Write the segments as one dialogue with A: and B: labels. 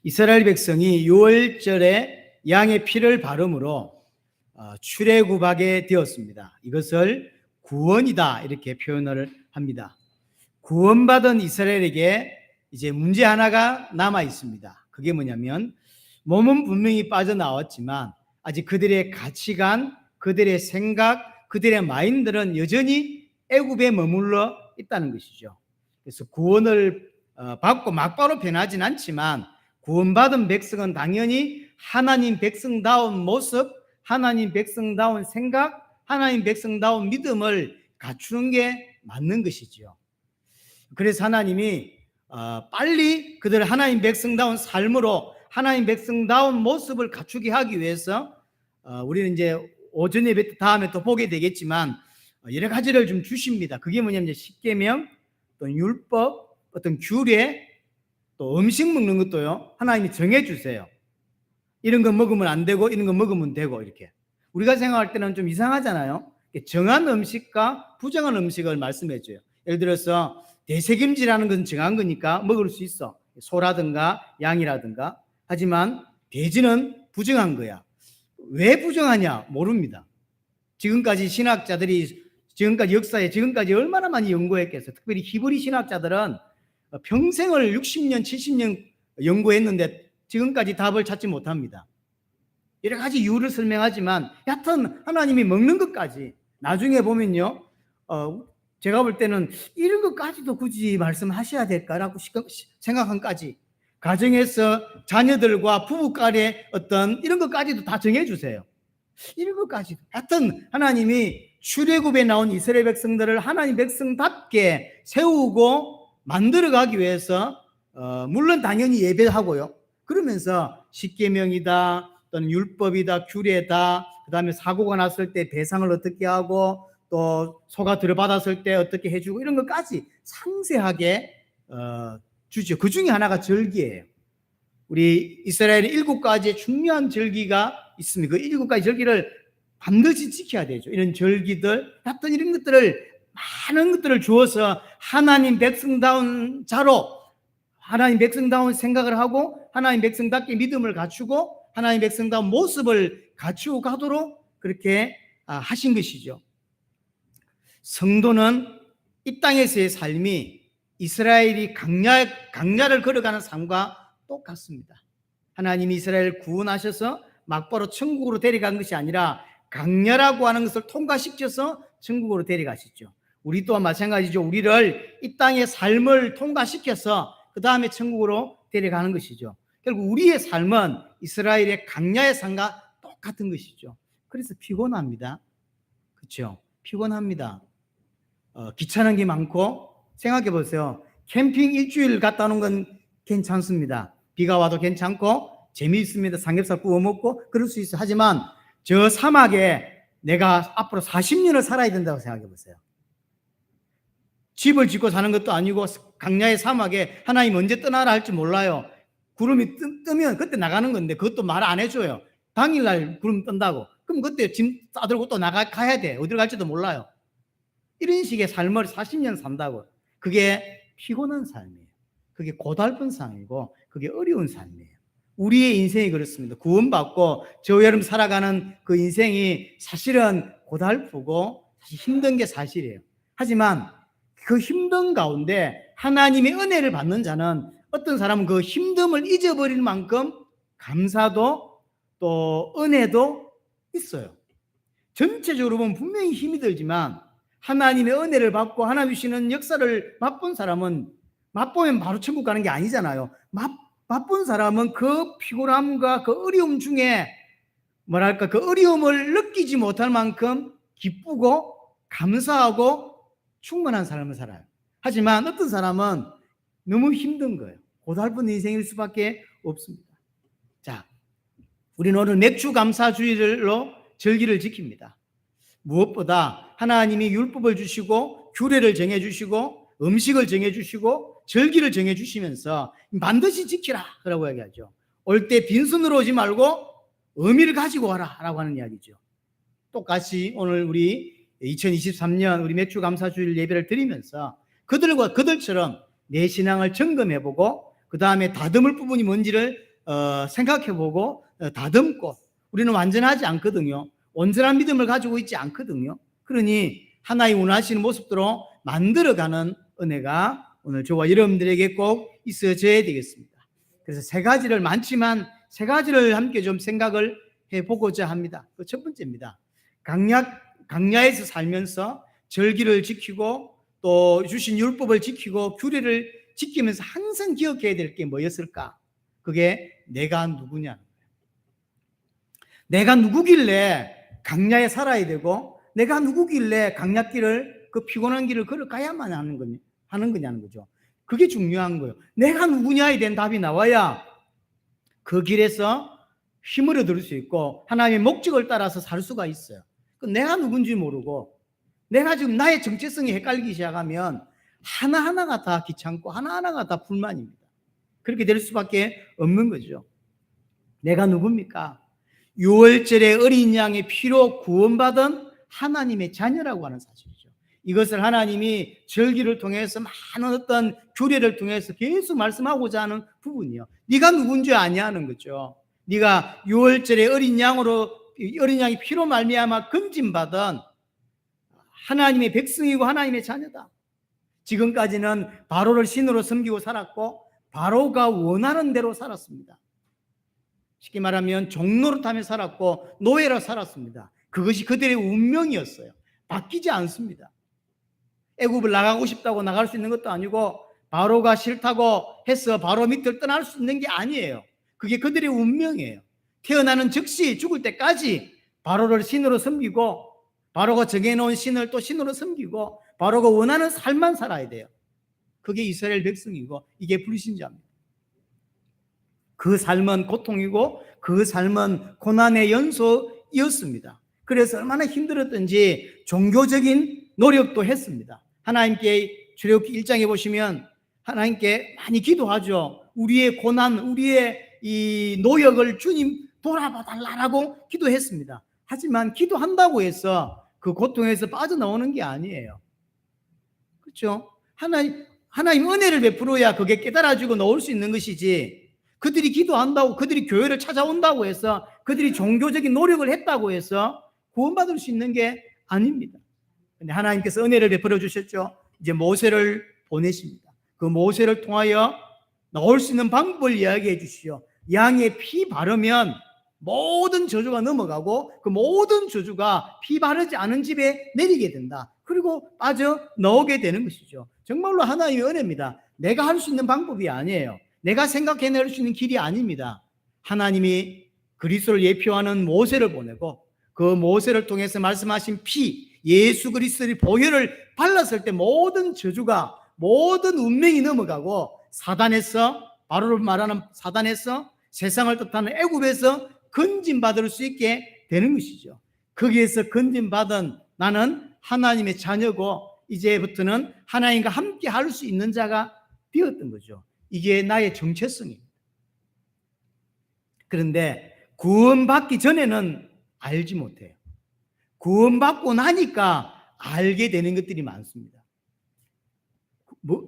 A: 이스라엘 백성이 유월절에 양의 피를 바름으로 출애굽하게 되었습니다. 이것을 구원이다 이렇게 표현을 합니다. 구원받은 이스라엘에게 이제 문제 하나가 남아 있습니다. 그게 뭐냐면 몸은 분명히 빠져나왔지만 아직 그들의 가치관, 그들의 생각, 그들의 마인드는 여전히 애굽에 머물러 있다는 것이죠. 그래서 구원을 받고 막바로 변하진 않지만 구원받은 백성은 당연히 하나님 백성다운 모습, 하나님 백성다운 생각, 하나님 백성다운 믿음을 갖추는 게 맞는 것이지요. 그래서 하나님이 빨리 그들 하나님 백성다운 삶으로 하나님 백성다운 모습을 갖추게 하기 위해서 우리는 이제 오전 예배 때 다음에 또 보게 되겠지만 여러 가지를 좀 주십니다. 그게 뭐냐면 십계명, 또 율법, 어떤 규례, 또 음식 먹는 것도요 하나님이 정해주세요. 이런 거 먹으면 안 되고 이런 거 먹으면 되고 이렇게. 우리가 생각할 때는 좀 이상하잖아요. 정한 음식과 부정한 음식을 말씀해 줘요. 예를 들어서 대책임지라는 건 정한 거니까 먹을 수 있어. 소라든가 양이라든가. 하지만 돼지는 부정한 거야. 왜 부정하냐 모릅니다. 지금까지 신학자들이 지금까지 역사에 지금까지 얼마나 많이 연구했겠어요. 특별히 히브리 신학자들은 평생을 60년 70년 연구했는데 지금까지 답을 찾지 못합니다. 여러 가지 이유를 설명하지만 여하튼 하나님이 먹는 것까지 나중에 보면요 제가 볼 때는 이런 것까지도 굳이 말씀하셔야 될까라고 생각한까지 가정에서 자녀들과 부부간의 어떤 이런 것까지도 다 정해주세요. 이런 것까지도 하여튼 하나님이 출애굽에 나온 이스라엘 백성들을 하나님 백성답게 세우고 만들어가기 위해서 물론 당연히 예배하고요. 그러면서 십계명이다 또는 율법이다 규례다 그 다음에 사고가 났을 때 배상을 어떻게 하고 또 소가 들어받았을 때 어떻게 해주고 이런 것까지 상세하게 주죠. 그 중에 하나가 절기예요. 우리 이스라엘의 7가지의 중요한 절기가 있습니다. 그 7가지 절기를 반드시 지켜야 되죠. 이런 절기들, 어떤 이런 것들을 많은 것들을 주어서 하나님 백성다운 자로 하나님 백성다운 생각을 하고 하나님 백성답게 믿음을 갖추고 하나님 백성다운 모습을 갖추고 가도록 그렇게 하신 것이죠. 성도는 이 땅에서의 삶이 이스라엘이 강야를 걸어가는 삶과 똑같습니다. 하나님이 이스라엘을 구원하셔서 막바로 천국으로 데려간 것이 아니라 강야라고 하는 것을 통과시켜서 천국으로 데려가시죠. 우리 또한 마찬가지죠. 우리를 이 땅의 삶을 통과시켜서 그 다음에 천국으로 데려가는 것이죠. 결국 우리의 삶은 이스라엘의 강야의 삶과 똑같은 것이죠. 그래서 피곤합니다. 그렇죠? 피곤합니다. 귀찮은 게 많고 생각해 보세요. 캠핑 일주일 갔다 오는 건 괜찮습니다. 비가 와도 괜찮고 재미있습니다. 삼겹살 구워 먹고 그럴 수 있어요. 하지만 저 사막에 내가 앞으로 40년을 살아야 된다고 생각해 보세요. 집을 짓고 사는 것도 아니고 강야의 사막에 하나님 언제 떠나라 할지 몰라요. 구름이 뜨면 그때 나가는 건데 그것도 말 안 해줘요. 당일날 구름 뜬다고. 그럼 그때 짐 싸들고 또 가야 돼. 어디로 갈지도 몰라요. 이런 식의 삶을 40년 산다고. 그게 피곤한 삶이에요. 그게 고달픈 삶이고 그게 어려운 삶이에요. 우리의 인생이 그렇습니다. 구원받고 저처럼 살아가는 그 인생이 사실은 고달프고 사실 힘든 게 사실이에요. 하지만 그 힘든 가운데 하나님의 은혜를 받는 자는 어떤 사람은 그 힘듦을 잊어버릴 만큼 감사도 또 은혜도 있어요. 전체적으로 보면 분명히 힘이 들지만 하나님의 은혜를 받고 하나님 주시는 역사를 맛본 사람은 맛보면 바로 천국 가는 게 아니잖아요. 맛본 사람은 그 피곤함과 그 어려움 중에 뭐랄까 그 어려움을 느끼지 못할 만큼 기쁘고 감사하고 충만한 삶을 살아요. 하지만 어떤 사람은 너무 힘든 거예요. 고달픈 인생일 수밖에 없습니다. 자, 우리는 오늘 맥주 감사주일로 절기를 지킵니다. 무엇보다 하나님이 율법을 주시고 규례를 정해주시고 음식을 정해주시고 절기를 정해주시면서 반드시 지키라 라고 이야기하죠. 올 때 빈손으로 오지 말고 의미를 가지고 와라 라고 하는 이야기죠. 똑같이 오늘 우리 2023년 우리 맥주 감사주일 예배를 드리면서 그들처럼 내 신앙을 점검해보고 그 다음에 다듬을 부분이 뭔지를 생각해보고 다듬고, 우리는 완전하지 않거든요. 온전한 믿음을 가지고 있지 않거든요. 그러니 하나님 원하시는 모습대로 만들어가는 은혜가 오늘 저와 여러분들에게 꼭 있어져야 되겠습니다. 그래서 세 가지를, 많지만 세 가지를 함께 좀 생각을 해보고자 합니다. 그 첫 번째입니다. 강야에서 살면서 절기를 지키고 또 주신 율법을 지키고 규례를 지키면서 항상 기억해야 될 게 뭐였을까? 그게 내가 누구냐는 거예요. 내가 누구길래 강야에 살아야 되고, 내가 누구길래 강야길을, 그 피곤한 길을 걸어가야만 하는 거냐는 거죠. 그게 중요한 거예요. 내가 누구냐에 대한 답이 나와야 그 길에서 힘을 얻을 수 있고 하나님의 목적을 따라서 살 수가 있어요. 내가 누군지 모르고 내가 지금 나의 정체성이 헷갈리기 시작하면 하나하나가 다 귀찮고 하나하나가 다 불만입니다. 그렇게 될 수밖에 없는 거죠. 내가 누굽니까? 유월절의 어린 양의 피로 구원받은 하나님의 자녀라고 하는 사실이죠. 이것을 하나님이 절기를 통해서, 많은 어떤 규례를 통해서 계속 말씀하고자 하는 부분이요. 네가 누군지 아냐는 거죠. 네가 유월절의 어린 양의 피로 말미암아 건진받은 하나님의 백성이고 하나님의 자녀다. 지금까지는 바로를 신으로 섬기고 살았고 바로가 원하는 대로 살았습니다. 쉽게 말하면 종노릇하며 살았고 노예로 살았습니다. 그것이 그들의 운명이었어요. 바뀌지 않습니다. 애굽을 나가고 싶다고 나갈 수 있는 것도 아니고 바로가 싫다고 해서 바로 밑을 떠날 수 있는 게 아니에요. 그게 그들의 운명이에요. 태어나는 즉시 죽을 때까지 바로를 신으로 섬기고 바로가 정해놓은 신을 또 신으로 섬기고 바로가 원하는 삶만 살아야 돼요. 그게 이스라엘 백성이고 이게 불신자입니다. 그 삶은 고통이고 그 삶은 고난의 연소이었습니다. 그래서 얼마나 힘들었던지 종교적인 노력도 했습니다. 하나님께 출애굽기 1장에 보시면 하나님께 많이 기도하죠. 우리의 고난, 우리의 이 노역을 주님 돌아봐 달라고 기도했습니다. 하지만 기도한다고 해서 그 고통에서 빠져나오는 게 아니에요. 그렇죠? 하나님 은혜를 베풀어야 그게 깨달아지고 나올 수 있는 것이지, 그들이 기도한다고, 그들이 교회를 찾아온다고 해서, 그들이 종교적인 노력을 했다고 해서 구원받을 수 있는 게 아닙니다. 근데 하나님께서 은혜를 베풀어 주셨죠. 이제 모세를 보내십니다. 그 모세를 통하여 나올 수 있는 방법을 이야기해 주시오. 양의 피 바르면 모든 저주가 넘어가고 그 모든 저주가 피 바르지 않은 집에 내리게 된다. 그리고 빠져 나오게 되는 것이죠. 정말로 하나님의 은혜입니다. 내가 할 수 있는 방법이 아니에요. 내가 생각해낼 수 있는 길이 아닙니다. 하나님이 그리스도를 예표하는 모세를 보내고 그 모세를 통해서 말씀하신 피, 예수 그리스도의 보혈을 발랐을 때 모든 저주가, 모든 운명이 넘어가고 사단에서, 바로를 말하는 사단에서, 세상을 뜻하는 애굽에서 건진받을 수 있게 되는 것이죠. 거기에서 건진받은 나는 하나님의 자녀고 이제부터는 하나님과 함께 할 수 있는 자가 되었던 거죠. 이게 나의 정체성입니다. 그런데 구원받기 전에는 알지 못해요. 구원받고 나니까 알게 되는 것들이 많습니다.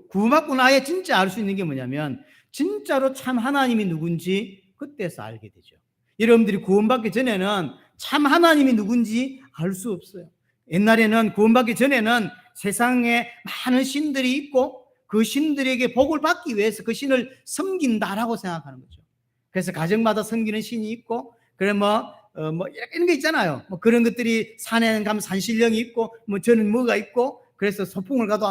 A: 구원받고 나야 진짜 알 수 있는 게 뭐냐면 진짜로 참 하나님이 누군지 그때서 알게 되죠. 여러분들이 구원받기 전에는 참 하나님이 누군지 알 수 없어요. 옛날에는 구원받기 전에는 세상에 많은 신들이 있고 그 신들에게 복을 받기 위해서 그 신을 섬긴다라고 생각하는 거죠. 그래서 가정마다 섬기는 신이 있고, 그래 이런 게 있잖아요. 그런 것들이 산에 가면 산신령이 있고, 저는 뭐가 있고, 그래서 소풍을 가도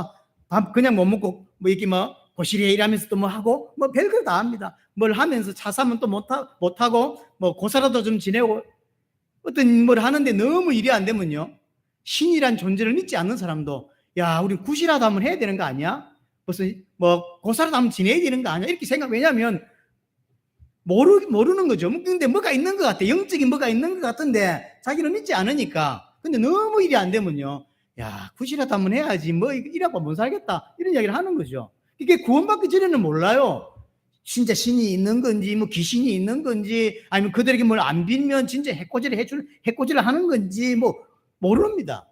A: 밥 그냥 못 먹고 이렇게 고시리에 일하면서 또 하고 별걸 다 합니다. 뭘 하면서 차 사면 또 못하고 고사라도 좀 지내고 어떤 뭘 하는데 너무 일이 안 되면요, 신이란 존재를 믿지 않는 사람도 야, 우리 굿이라도 한번 해야 되는 거 아니야? 무슨 고사라도 한번 지내야 되는 거 아니야? 이렇게 왜냐하면 모르는 거죠. 근데 뭐가 있는 것 같아. 영적인 뭐가 있는 것 같은데 자기는 믿지 않으니까. 근데 너무 일이 안 되면요, 야, 굿이라도 한번 해야지. 이라고 못 살겠다. 이런 이야기를 하는 거죠. 이게 구원받기 전에는 몰라요. 진짜 신이 있는 건지, 귀신이 있는 건지, 아니면 그들에게 뭘 안 빌면 진짜 해코지를 하는 건지, 모릅니다.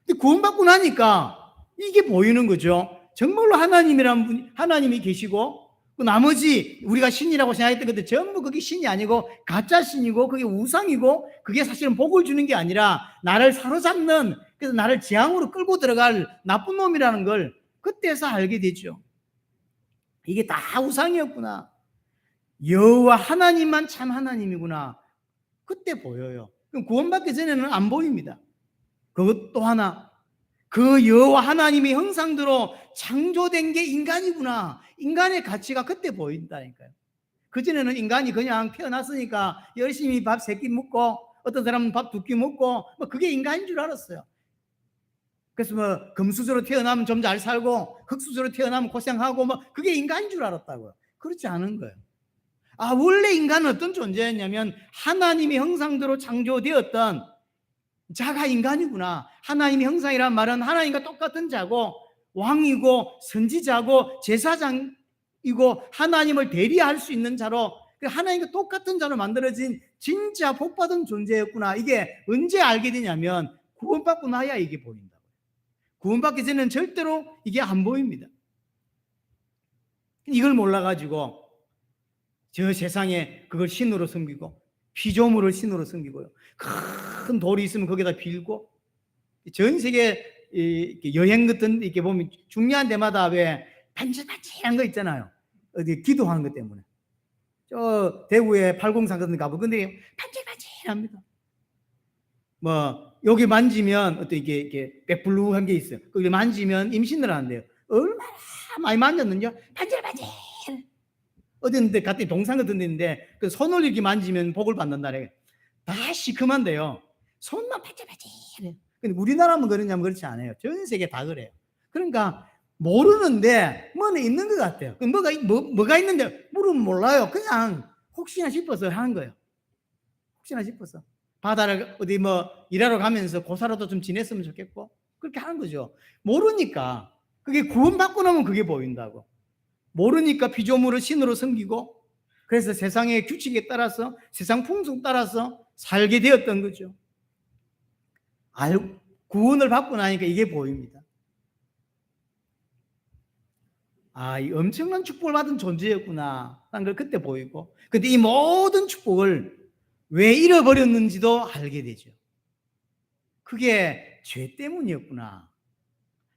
A: 근데 구원받고 나니까 이게 보이는 거죠. 정말로 하나님이 계시고, 그 나머지 우리가 신이라고 생각했던 것들 전부 그게 신이 아니고 가짜 신이고 그게 우상이고 그게 사실은 복을 주는 게 아니라 나를 사로잡는, 그래서 나를 재앙으로 끌고 들어갈 나쁜 놈이라는 걸 그때서 알게 되죠. 이게 다 우상이었구나. 여호와 하나님만 참 하나님이구나. 그때 보여요. 그럼 구원받기 전에는 안 보입니다. 그것 또 하나, 그 여호와 하나님의 형상대로 창조된 게 인간이구나. 인간의 가치가 그때 보인다니까요. 그전에는 인간이 그냥 태어났으니까 열심히 밥 3끼 먹고 어떤 사람은 밥 2끼 먹고 뭐 그게 인간인 줄 알았어요. 그래서 뭐 금수저로 태어나면 좀 잘 살고 흙수저로 태어나면 고생하고 뭐 그게 인간인 줄 알았다고요. 그렇지 않은 거예요. 원래 인간은 어떤 존재였냐면 하나님의 형상대로 창조되었던 자가 인간이구나. 하나님의 형상이란 말은 하나님과 똑같은 자고 왕이고 선지자고 제사장이고 하나님을 대리할 수 있는 자로 하나님과 똑같은 자로 만들어진 진짜 복받은 존재였구나. 이게 언제 알게 되냐면 구원받고 나야 이게 보인다. 구원받기 전에는 절대로 이게 안 보입니다. 이걸 몰라가지고 저 세상에 그걸 신으로 섬기고 피조물을 신으로 섬기고요. 큰 돌이 있으면 거기다 빌고 전 세계 여행 같은 이렇게 보면 중요한 데마다 왜 반질반질한 거 있잖아요. 어디 기도하는 것 때문에. 저 대구에 803 같은 데 가보 근데 반질반질합니다. 뭐 여기 만지면 어떤 이게 백블루한 게 있어요. 거기 만지면 임신을 하는데요. 얼마나 많이 만졌는지요? 반질반질. 어딘데 갔더니 동상 같은 데인데 그 손을 이렇게 만지면 복을 받는다래. 다 시큼한데요. 손만 반질반질해. 근데 우리나라만 그러냐면 그렇지 않아요. 전 세계 다 그래요. 그러니까 모르는데 뭐는 있는 것 같아요. 뭐가 있는데 물은 몰라요. 그냥 혹시나 싶어서 하는 거예요. 혹시나 싶어서. 바다를 어디 뭐 일하러 가면서 고사라도 좀 지냈으면 좋겠고 그렇게 하는 거죠. 모르니까. 그게 구원받고 나면 그게 보인다고. 모르니까 피조물을 신으로 섬기고 그래서 세상의 규칙에 따라서 세상 풍속 따라서 살게 되었던 거죠. 구원을 받고 나니까 이게 보입니다. 이 엄청난 축복을 받은 존재였구나 하는 걸 그때 보이고, 근데 이 모든 축복을 왜 잃어버렸는지도 알게 되죠. 그게 죄 때문이었구나.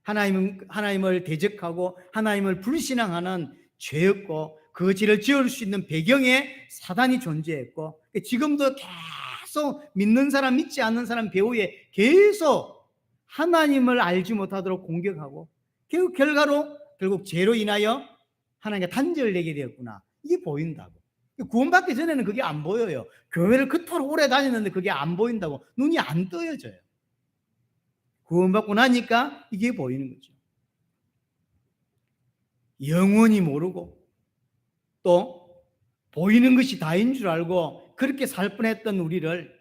A: 하나님을 대적하고 하나님을 불신앙하는 죄였고 그 죄를 지을 수 있는 배경에 사단이 존재했고 지금도 계속 믿는 사람 믿지 않는 사람 배후에 계속 하나님을 알지 못하도록 공격하고 결국 죄로 인하여 하나님과 단절을 내게 되었구나. 이게 보인다고. 구원받기 전에는 그게 안 보여요. 교회를 그토록 오래 다녔는데 그게 안 보인다고. 눈이 안 떠여져요. 구원받고 나니까 이게 보이는 거죠. 영원히 모르고 또 보이는 것이 다인 줄 알고 그렇게 살 뻔했던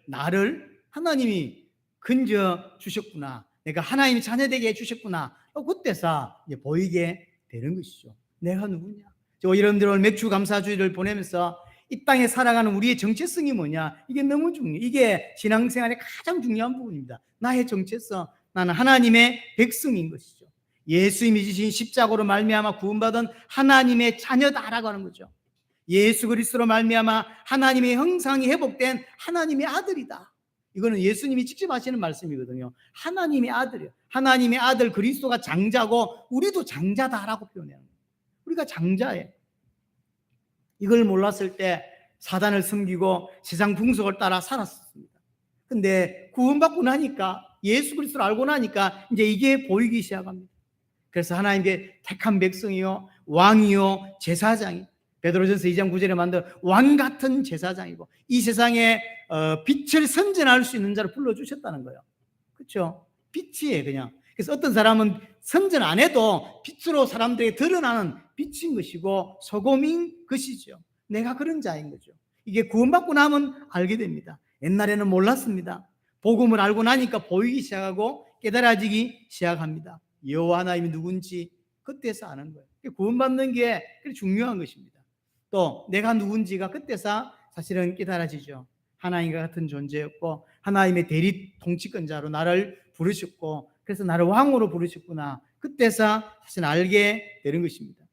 A: 나를 하나님이 건져 주셨구나. 내가 하나님의 자녀되게 해주셨구나. 그때서 이제 보이게 되는 것이죠. 내가 누구냐? 여러분들 오늘 맥주 감사주의를 보내면서 이 땅에 살아가는 우리의 정체성이 뭐냐? 이게 너무 중요해요. 이게 신앙생활의 가장 중요한 부분입니다. 나의 정체성. 나는 하나님의 백성인 것이죠. 예수님이 지신 십자가로 말미암아 구원받은 하나님의 자녀다라고 하는 거죠. 예수 그리스도로 말미암아 하나님의 형상이 회복된 하나님의 아들이다. 이거는 예수님이 직접 하시는 말씀이거든요. 하나님의 아들이요. 하나님의 아들 그리스도가 장자고 우리도 장자다라고 표현해요. 우리가 장자예요. 이걸 몰랐을 때 사단을 섬기고 세상 풍속을 따라 살았습니다. 근데 구원받고 나니까 예수 그리스도를 알고 나니까 이제 이게 보이기 시작합니다. 그래서 하나님께 택한 백성이요 왕이요 제사장이 베드로전서 2장 9절에 만든 왕 같은 제사장이고 이 세상에 빛을 선전할 수 있는 자를 불러주셨다는 거예요. 그렇죠? 빛이에요 그냥. 그래서 어떤 사람은 선전 안 해도 빛으로 사람들에게 드러나는 빛인 것이고 소금인 것이죠. 내가 그런 자인 거죠. 이게 구원받고 나면 알게 됩니다. 옛날에는 몰랐습니다. 복음을 알고 나니까 보이기 시작하고 깨달아지기 시작합니다. 여호와 하나님이 누군지 그때서 아는 거예요. 구원받는 게 중요한 것입니다. 또 내가 누군지가 그때서 사실은 깨달아지죠. 하나님과 같은 존재였고 하나님의 대리 통치권자로 나를 부르셨고 그래서 나를 왕으로 부르셨구나. 그때서 사실 알게 되는 것입니다.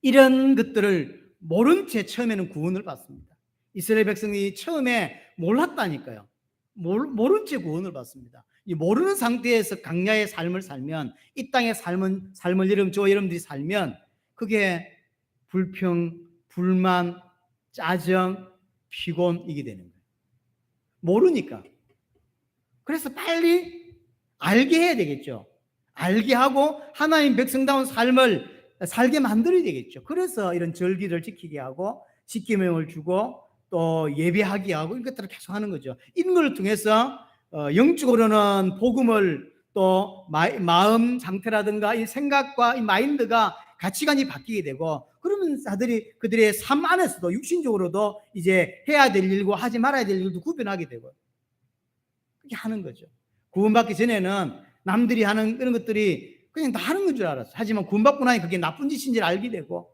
A: 이런 것들을 모른 채 처음에는 구원을 받습니다. 이스라엘 백성이 처음에 몰랐다니까요. 모른 채 구원을 받습니다. 이 모르는 상태에서 강야의 삶을 살면, 이 땅의 삶을 여러분들이 살면 그게 불평, 불만, 짜증, 피곤 이게 되는 거예요. 모르니까. 그래서 빨리 알게 해야 되겠죠. 알게 하고 하나님 백성다운 삶을 살게 만들어야 되겠죠. 그래서 이런 절기를 지키게 하고 십계명을 주고 또 예배하게 하고 이런 것들을 계속 하는 거죠. 이런 걸 통해서 영적으로는 복음을 또 마음 상태라든가 이 생각과 이 마인드가 가치관이 바뀌게 되고, 그러면 그들의 삶 안에서도 육신적으로도 이제 해야 될 일과 하지 말아야 될 일도 구별하게 되고 그렇게 하는 거죠. 구원받기 전에는 남들이 하는 이런 것들이 그냥 다 하는 건 줄 알았어요. 하지만 구원받고 나니 그게 나쁜 짓인 줄 알게 되고,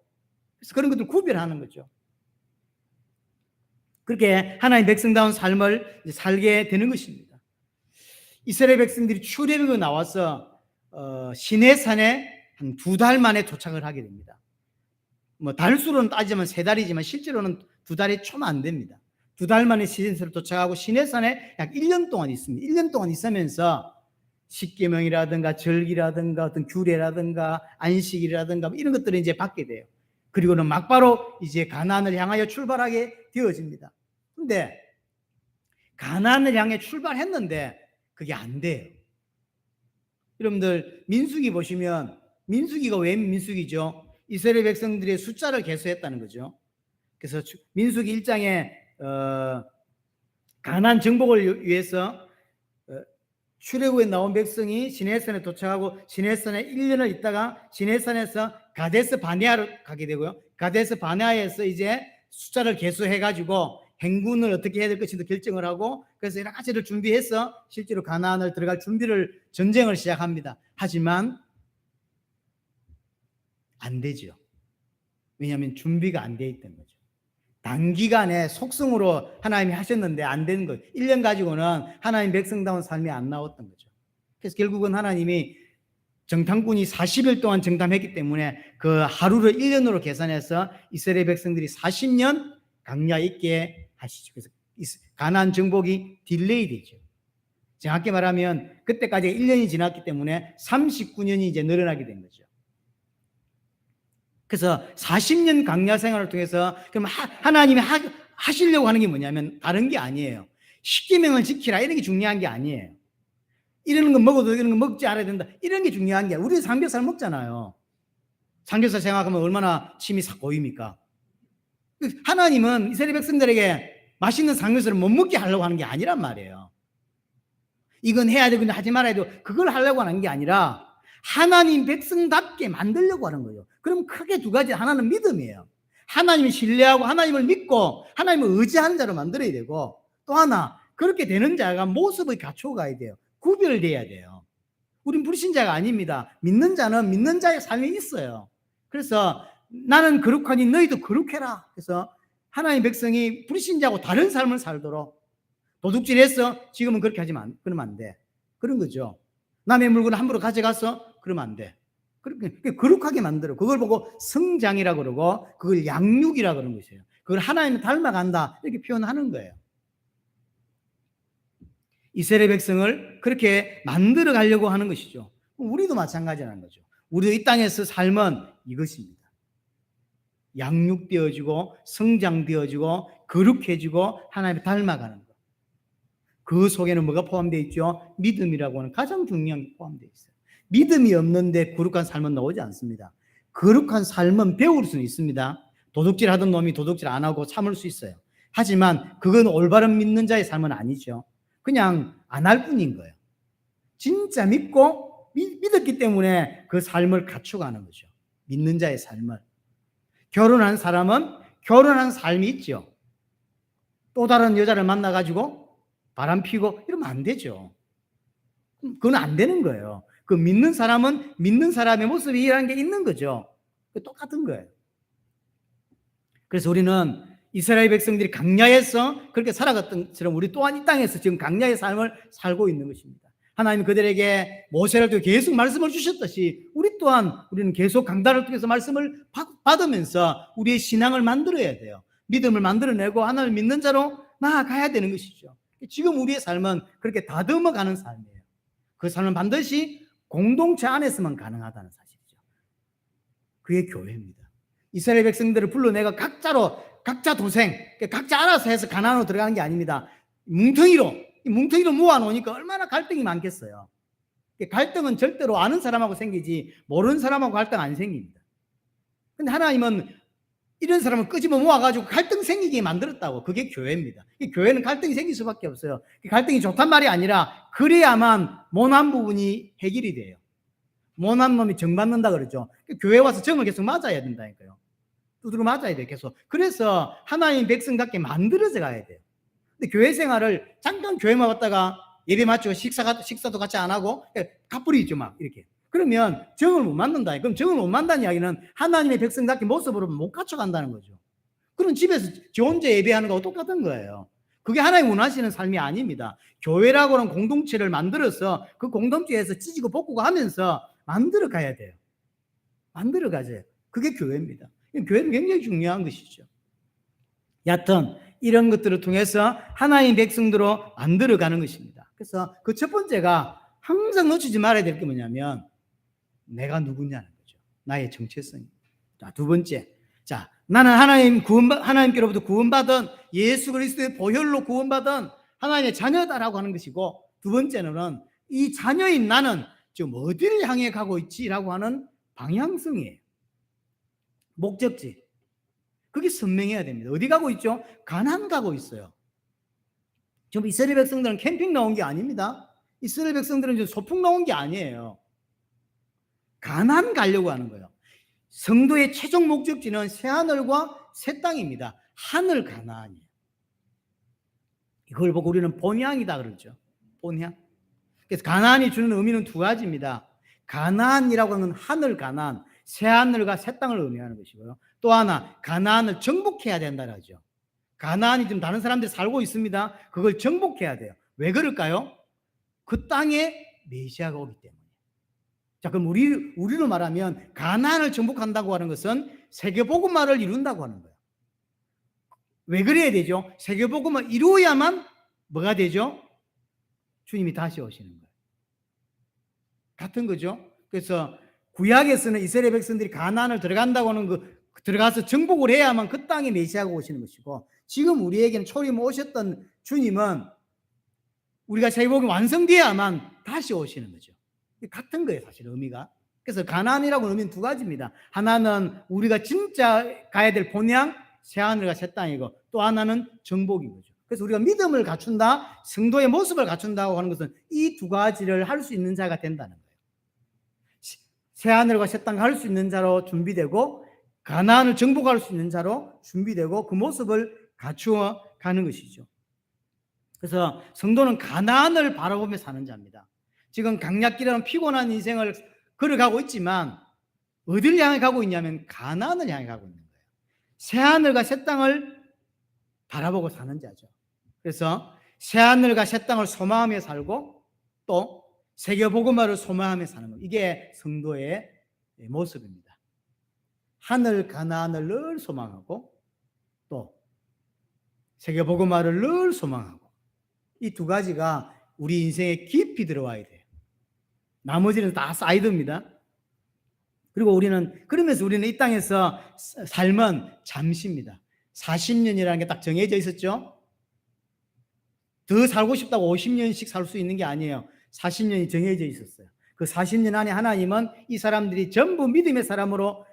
A: 그래서 그런 것들 구별하는 거죠. 그렇게 하나님 백성다운 삶을 살게 되는 것입니다. 이스라엘 백성들이 출애굽에 나와서 시내산에 한 2달 만에 도착을 하게 됩니다. 뭐 달수로는 따지면 3달이지만 실제로는 2달이 좀 안 됩니다. 2달 만에 시내산에 도착하고 시내산에 약 1년 동안 있습니다. 1년 동안 있으면서 십계명이라든가 절기라든가 어떤 규례라든가 안식이라든가 이런 것들을 이제 받게 돼요. 그리고는 막바로 이제 가나안을 향하여 출발하게 되어집니다. 근데 가나안을 향해 출발했는데 그게 안 돼요. 여러분들 민수기 보시면, 민수기가 왜 민수기죠? 이스라엘 백성들의 숫자를 계수했다는 거죠. 그래서 민수기 1장에 가나안 정복을 위해서 출애굽에 나온 백성이 시내산에 도착하고 시내산에 1년을 있다가 시내산에서 가데스 바네아로 가게 되고요. 가데스 바네아에서 이제 숫자를 계수해 가지고 행군을 어떻게 해야 될 것인지 결정을 하고, 그래서 여러 가지를 준비해서 실제로 가나안을 들어갈 전쟁을 시작합니다. 하지만 안 되죠. 왜냐하면 준비가 안 돼 있던 거죠. 단기간에 속성으로 하나님이 하셨는데 안 되는 거예요. 1년 가지고는 하나님 백성다운 삶이 안 나왔던 거죠. 그래서 결국은 하나님이 정탐꾼이 40일 동안 정탐했기 때문에 그 하루를 1년으로 계산해서 이스라엘 백성들이 40년 강야 있게 하시죠. 그래서 가나안 정복이 딜레이 되죠. 정확히 말하면 그때까지 1년이 지났기 때문에 39년이 이제 늘어나게 된 거죠. 그래서 40년 강야 생활을 통해서 그럼 하나님이 하시려고 하는 게 뭐냐면 다른 게 아니에요. 십계명을 지키라 이런 게 중요한 게 아니에요. 이런 거 먹어도 이런 거 먹지 않아야 된다 이런 게 중요한 게 아니에요. 우리 삼겹살 먹잖아요. 삼겹살 생각하면 얼마나 침이 싹 고입니까? 하나님은 이스라엘 백성들에게 맛있는 삼겹살을 못 먹게 하려고 하는 게 아니란 말이에요. 이건 해야 되고 하지 말아야 되고 그걸 하려고 하는 게 아니라 하나님 백성답게 만들려고 하는 거예요. 그럼 크게 2가지. 하나는 믿음이에요. 하나님을 신뢰하고 하나님을 믿고 하나님을 의지하는 자로 만들어야 되고, 또 하나 그렇게 되는 자가 모습을 갖춰가야 돼요. 구별돼야 돼요. 우린 불신자가 아닙니다. 믿는 자는 믿는 자의 삶이 있어요. 그래서 나는 거룩하니 너희도 거룩해라. 그래서 하나님 백성이 불신자하고 다른 삶을 살도록, 도둑질했어? 지금은 그렇게 하지만 그러면 안 돼. 그런 거죠. 남의 물건을 함부로 가져가서? 그러면 안 돼. 그렇게 거룩하게 만들어. 그걸 보고 성장이라고 그러고 그걸 양육이라고 그러는 것이에요. 그걸 하나님을 닮아간다 이렇게 표현하는 거예요. 이스라엘 백성을 그렇게 만들어 가려고 하는 것이죠. 우리도 마찬가지라는 거죠. 우리도 이 땅에서 삶은 이것입니다. 양육되어지고 성장되어지고 거룩해지고 하나님을 닮아가는 것. 그 속에는 뭐가 포함되어 있죠? 믿음이라고 하는 가장 중요한 게 포함되어 있어요. 믿음이 없는데 거룩한 삶은 나오지 않습니다. 거룩한 삶은 배울 수는 있습니다. 도둑질 하던 놈이 도둑질 안 하고 참을 수 있어요. 하지만 그건 올바른 믿는 자의 삶은 아니죠. 그냥 안 할 뿐인 거예요. 진짜 믿고 믿었기 때문에 그 삶을 갖춰가는 거죠. 믿는 자의 삶을. 결혼한 사람은 결혼한 삶이 있죠. 또 다른 여자를 만나가지고 바람 피고 이러면 안 되죠. 그건 안 되는 거예요. 그 믿는 사람은 믿는 사람의 모습이라는 게 있는 거죠. 똑같은 거예요. 그래서 우리는 이스라엘 백성들이 강야에서 그렇게 살아갔던 것처럼 우리 또한 이 땅에서 지금 강야의 삶을 살고 있는 것입니다. 하나님 그들에게 모세를 통해 계속 말씀을 주셨듯이 우리 또한 우리는 계속 강단을 통해서 말씀을 받으면서 우리의 신앙을 만들어야 돼요. 믿음을 만들어내고 하나님을 믿는 자로 나아가야 되는 것이죠. 지금 우리의 삶은 그렇게 다듬어가는 삶이에요. 그 삶은 반드시 공동체 안에서만 가능하다는 사실이죠. 그게 교회입니다. 이스라엘 백성들을 불러내가 각자 도생, 각자 알아서 해서 가나안으로 들어가는 게 아닙니다. 뭉텅이로 모아놓으니까 얼마나 갈등이 많겠어요. 갈등은 절대로 아는 사람하고 생기지 모르는 사람하고 갈등 안 생깁니다. 근데 하나님은 이런 사람을 끄집어 모아가지고 갈등 생기게 만들었다고. 그게 교회입니다. 교회는 갈등이 생길 수밖에 없어요. 갈등이 좋단 말이 아니라 그래야만 모난 부분이 해결이 돼요. 모난 놈이 정 맞는다 그러죠. 교회 와서 정을 계속 맞아야 된다니까요. 두드려 맞아야 돼요. 계속. 그래서 하나님 백성답게 만들어져 가야 돼요. 근데 교회 생활을 잠깐 교회만 왔다가 예배 마치고 식사도 같이 안 하고 가뿐히죠 막 이렇게. 그러면 정을 못 만든다. 그럼 정을 못 만다는 이야기는 하나님의 백성답게 모습으로 못 갖춰간다는 거죠. 그럼 집에서 저 혼자 예배하는 거하고 똑같은 거예요. 그게 하나님 원하시는 삶이 아닙니다. 교회라고는 공동체를 만들어서 그 공동체에서 찢고 볶고 하면서 만들어 가야 돼요. 만들어 가세요. 그게 교회입니다. 교회는 굉장히 중요한 것이죠. 여하튼 이런 것들을 통해서 하나님 백성들로 만들어가는 것입니다. 그래서 그 첫 번째가 항상 놓치지 말아야 될 게 뭐냐면 내가 누구냐는 거죠. 나의 정체성입니다. 자, 두 번째. 자, 나는 하나님께로부터 구원받은 예수 그리스도의 보혈로 구원받은 하나님의 자녀다라고 하는 것이고, 두 번째는 이 자녀인 나는 지금 어디를 향해 가고 있지라고 하는 방향성이에요. 목적지. 그게 선명해야 됩니다. 어디 가고 있죠? 가나안 가고 있어요. 지금 이스라엘 백성들은 캠핑 나온 게 아닙니다. 이스라엘 백성들은 지금 소풍 나온 게 아니에요. 가나안 가려고 하는 거예요. 성도의 최종 목적지는 새하늘과 새 땅입니다. 하늘 가나안이에요. 이걸 보고 우리는 본향이다 그러죠. 본향. 그래서 가나안이 주는 의미는 두 가지입니다. 가나안이라고 하는 하늘 가나안, 새하늘과 새 땅을 의미하는 것이고요. 또 하나, 가나안을 정복해야 된다는 거죠. 가나안이 지금 다른 사람들이 살고 있습니다. 그걸 정복해야 돼요. 왜 그럴까요? 그 땅에 메시아가 오기 때문에. 자, 그럼 우리로 말하면 가나안을 정복한다고 하는 것은 세계복음화를 이룬다고 하는 거예요. 왜 그래야 되죠? 세계복음화 이루어야만 뭐가 되죠? 주님이 다시 오시는 거예요. 같은 거죠. 그래서 구약에서는 이스라엘 백성들이 가나안을 들어간다고 하는 들어가서 정복을 해야만 그 땅에 메시아가 오시는 것이고, 지금 우리에게는 초림 오셨던 주님은 우리가 세계복음이 완성되어야만 다시 오시는 거죠. 같은 거예요, 사실 의미가. 그래서 가나안이라고 의미는 두 가지입니다. 하나는 우리가 진짜 가야 될 본향, 새하늘과 새 땅이고, 또 하나는 정복인 거죠. 그래서 우리가 믿음을 갖춘다, 성도의 모습을 갖춘다고 하는 것은 이 두 가지를 할 수 있는 자가 된다는 거예요. 새하늘과 새 땅 갈 수 있는 자로 준비되고, 가나안을 정복할 수 있는 자로 준비되고, 그 모습을 갖추어 가는 것이죠. 그래서 성도는 가나안을 바라보며 사는 자입니다. 지금 강약기라는 피곤한 인생을 걸어가고 있지만 어디를 향해 가고 있냐면 가나안을 향해 가고 있는 거예요. 새하늘과 새 땅을 바라보고 사는 자죠. 그래서 새하늘과 새 땅을 소망하며 살고 또 세계복음화를 소망하며 사는 것, 이게 성도의 모습입니다. 하늘 가나안을 늘 소망하고 또 세계복음화를 늘 소망하고, 이 두 가지가 우리 인생에 깊이 들어와야 돼요. 나머지는 다 사이드입니다. 그리고 그러면서 우리는 이 땅에서 삶은 잠시입니다. 40년이라는 게 딱 정해져 있었죠. 더 살고 싶다고 50년씩 살 수 있는 게 아니에요. 40년이 정해져 있었어요. 그 40년 안에 하나님은 이 사람들이 전부 믿음의 사람으로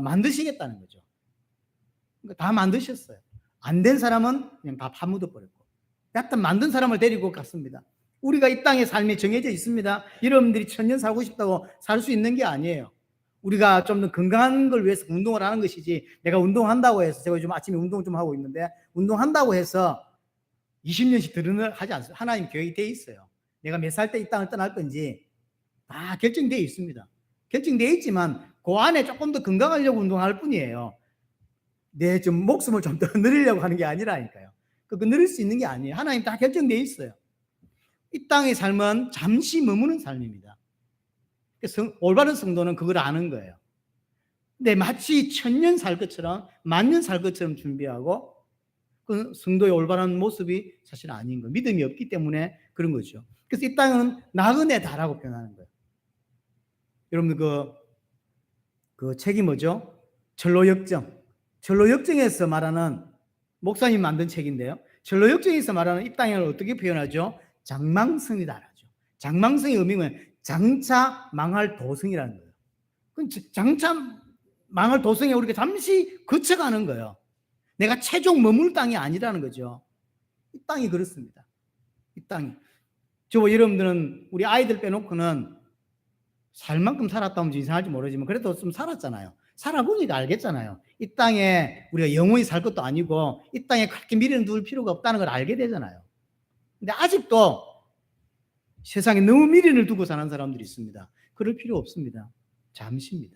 A: 만드시겠다는 거죠. 그러니까 다 만드셨어요. 안 된 사람은 그냥 다 파묻어버렸고, 하여튼 만든 사람을 데리고 갔습니다. 우리가 이 땅의 삶이 정해져 있습니다. 여러분들이 1000년 살고 싶다고 살 수 있는 게 아니에요. 우리가 좀 더 건강한 걸 위해서 운동을 하는 것이지, 내가 운동한다고 해서, 제가 요즘 아침에 운동 좀 하고 있는데, 운동한다고 해서 20년씩 하지 않습니다. 하나님 계획이 되어 있어요. 내가 몇 살 때 이 땅을 떠날 건지 다 결정되어 있습니다. 결정되어 있지만 그 안에 조금 더 건강하려고 운동할 뿐이에요. 내 좀 목숨을 좀 더 늘리려고 하는 게 아니라니까요. 그 늘릴 수 있는 게 아니에요. 하나님 다 결정되어 있어요. 이 땅의 삶은 잠시 머무는 삶입니다. 올바른 성도는 그걸 아는 거예요. 근데 마치 천년 살 것처럼, 만년 살 것처럼 준비하고, 그 성도의 올바른 모습이 사실 아닌 거예요. 믿음이 없기 때문에 그런 거죠. 그래서 이 땅은 나그네다라고 표현하는 거예요. 여러분들 그 책이 뭐죠? 전로역정. 전로역정에서 말하는, 목사님 만든 책인데요. 전로역정에서 말하는 이 땅을 어떻게 표현하죠? 장망성이다라죠. 장망성의 의미는 장차 망할 도성이라는 거예요. 장차 망할 도성에 우리가 잠시 거쳐가는 거예요. 내가 최종 머물 땅이 아니라는 거죠. 이 땅이 그렇습니다. 이 땅이. 여러분들은 우리 아이들 빼놓고는 살 만큼 살았다면 이상할지 모르지만 그래도 좀 살았잖아요. 살아보니까 알겠잖아요. 이 땅에 우리가 영원히 살 것도 아니고 이 땅에 그렇게 미래는 둘 필요가 없다는 걸 알게 되잖아요. 근데 아직도 세상에 너무 미련을 두고 사는 사람들이 있습니다. 그럴 필요 없습니다. 잠시입니다.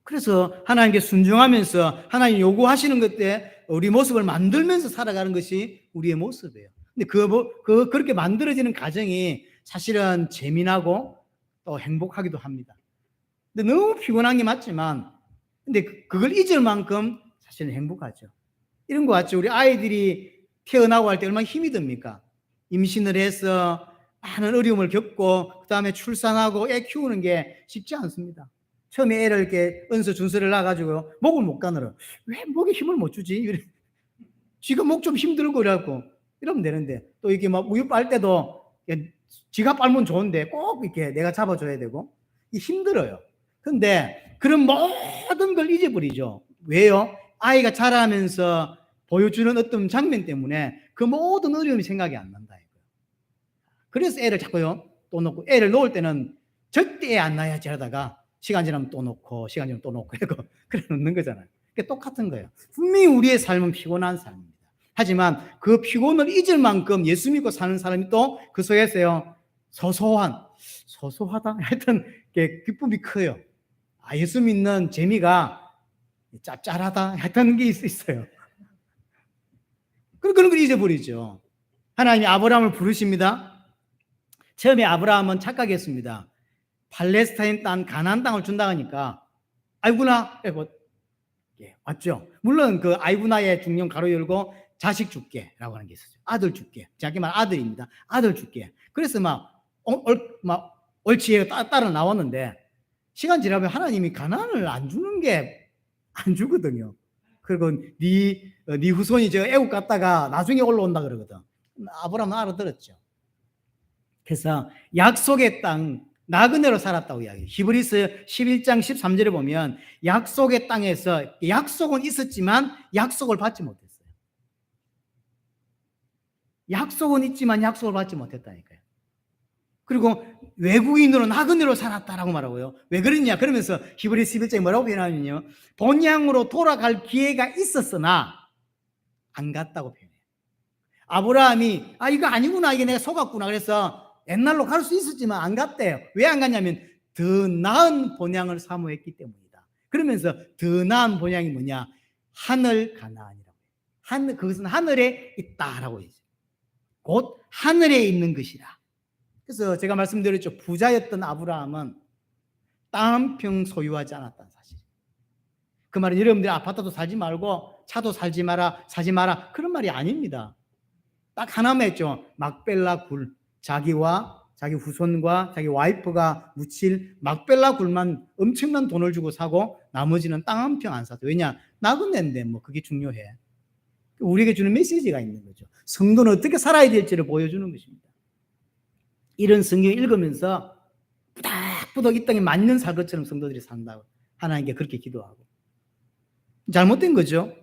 A: 그래서 하나님께 순종하면서 하나님 요구하시는 것에 우리 모습을 만들면서 살아가는 것이 우리의 모습이에요. 근데 그렇게 만들어지는 과정이 사실은 재미나고 또 행복하기도 합니다. 근데 너무 피곤한 게 맞지만, 근데 그걸 잊을 만큼 사실은 행복하죠. 이런 거 같죠. 우리 아이들이 태어나고 할 때 얼마나 힘이 듭니까? 임신을 해서 많은 어려움을 겪고 그 다음에 출산하고 애 키우는 게 쉽지 않습니다. 처음에 애를 이렇게 은서준서를 놔가지고 목을 못 가늘어. 왜 목에 힘을 못 주지? 지가 목 좀 힘들고 이래갖고 이러면 되는데, 또 이렇게 막 우유 빨 때도 지가 빨면 좋은데 꼭 이렇게 내가 잡아줘야 되고 힘들어요. 근데 그런 모든 걸 잊어버리죠. 왜요? 아이가 자라면서 보여주는 어떤 장면 때문에 그 모든 어려움이 생각이 안 난다. 그래서 애를 자꾸요 또 놓고, 애를 놓을 때는 절대 애 안 낳아야지 하다가 시간 지나면 또 놓고 시간 지나면 또 놓고 그래 놓는 거잖아요. 그게 똑같은 거예요. 분명히 우리의 삶은 피곤한 삶입니다. 하지만 그 피곤을 잊을 만큼 예수 믿고 사는 사람이 또 그 속에서요 소소하다 하여튼 기쁨이 커요. 예수 믿는 재미가 짭짤하다 하여튼 게 있어요. 그런 걸 잊어버리죠. 하나님이 아브라함을 부르십니다. 처음에 아브라함은 착각했습니다. 팔레스타인 땅 가나안 땅을 준다 하니까 아이구나 맞죠. 물론 그 아이구나의 중용 가로 열고 자식 줄게 라고 하는 게 있었죠. 아들 줄게. 자기 말 아들입니다. 아들 줄게. 그래서 막 옳지 따라 나왔는데, 시간 지나면 하나님이 가나안을 안 주는 게 안 주거든요. 그리고 네 후손이 저 애국 갔다가 나중에 올라온다 그러거든. 아브라함은 알아들었죠. 그래서 약속의 땅 나그네로 살았다고 이야기해요. 히브리서 11장 13절에 보면 약속의 땅에서 약속은 있었지만 약속을 받지 못했어요. 약속은 있지만 약속을 받지 못했다니까요. 그리고 외국인으로 나그네로 살았다라고 말하고요. 왜 그러냐? 그러면서 히브리서 11장에 뭐라고 표현하면요, 본향으로 돌아갈 기회가 있었으나 안 갔다고 표현해요. 아브라함이 이거 아니구나, 이게 내가 속았구나, 그래서 옛날로 갈 수 있었지만 안 갔대요. 왜 안 갔냐면 더 나은 본향을 사모했기 때문이다. 그러면서 더 나은 본향이 뭐냐? 하늘 가나안이라고. 그것은 하늘에 있다라고 했어요. 곧 하늘에 있는 것이라. 그래서 제가 말씀드렸죠. 부자였던 아브라함은 땅 한 평 소유하지 않았다는 사실. 그 말은 여러분들이 아파트도 살지 말고 차도 사지 마라 그런 말이 아닙니다. 딱 하나만 했죠. 막벨라 굴. 자기와 자기 후손과 자기 와이프가 묻힐 막벨라 굴만 엄청난 돈을 주고 사고 나머지는 땅 한 평 안 사죠. 왜냐? 나그네인데 뭐 그게 중요해. 우리에게 주는 메시지가 있는 거죠. 성도는 어떻게 살아야 될지를 보여주는 것입니다. 이런 성경 읽으면서 부닥부닥 이 땅에 맞는 살 것처럼 성도들이 산다고 하나님께 그렇게 기도하고. 잘못된 거죠.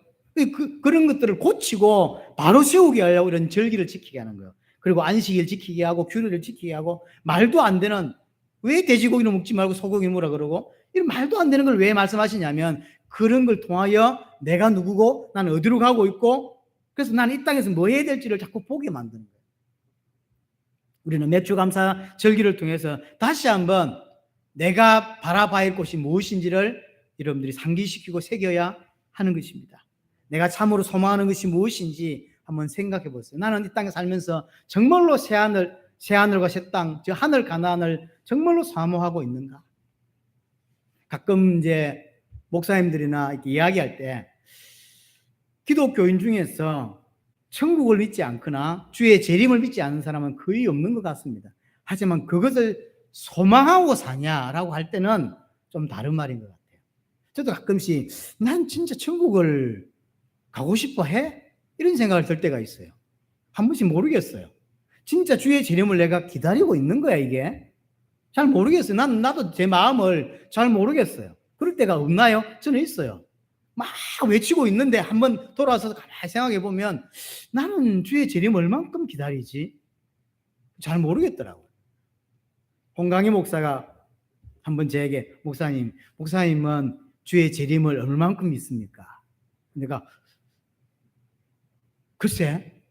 A: 그런 것들을 고치고 바로 세우게 하려고 이런 절기를 지키게 하는 거예요. 그리고 안식일 지키게 하고 규례를 지키게 하고, 말도 안 되는, 왜 돼지고기를 먹지 말고 소고기를 먹으라 그러고, 이런 말도 안 되는 걸 왜 말씀하시냐면 그런 걸 통하여 내가 누구고 나는 어디로 가고 있고, 그래서 나는 이 땅에서 뭐 해야 될지를 자꾸 보게 만드는 거예요. 우리는 매주 감사 절기를 통해서 다시 한번 내가 바라봐야 할 곳이 무엇인지를 여러분들이 상기시키고 새겨야 하는 것입니다. 내가 참으로 소망하는 것이 무엇인지, 한번 생각해 보세요. 나는 이 땅에 살면서 정말로 새하늘과 새 땅, 저 하늘 가나안을 정말로 사모하고 있는가? 가끔 이제 목사님들이나 이렇게 이야기할 때 기독교인 중에서 천국을 믿지 않거나 주의 재림을 믿지 않는 사람은 거의 없는 것 같습니다. 하지만 그것을 소망하고 사냐라고 할 때는 좀 다른 말인 것 같아요. 저도 가끔씩 난 진짜 천국을 가고 싶어 해? 이런 생각을 들 때가 있어요. 한 번씩 모르겠어요. 진짜 주의 재림을 내가 기다리고 있는 거야, 이게? 잘 모르겠어요. 나도 제 마음을 잘 모르겠어요. 그럴 때가 없나요? 저는 있어요. 막 외치고 있는데 한번 돌아와서 가만히 생각해 보면 나는 주의 재림 얼만큼 기다리지? 잘 모르겠더라고요. 홍강희 목사가 한번 저에게 목사님은 주의 재림을 얼만큼 믿습니까? 내가 글쎄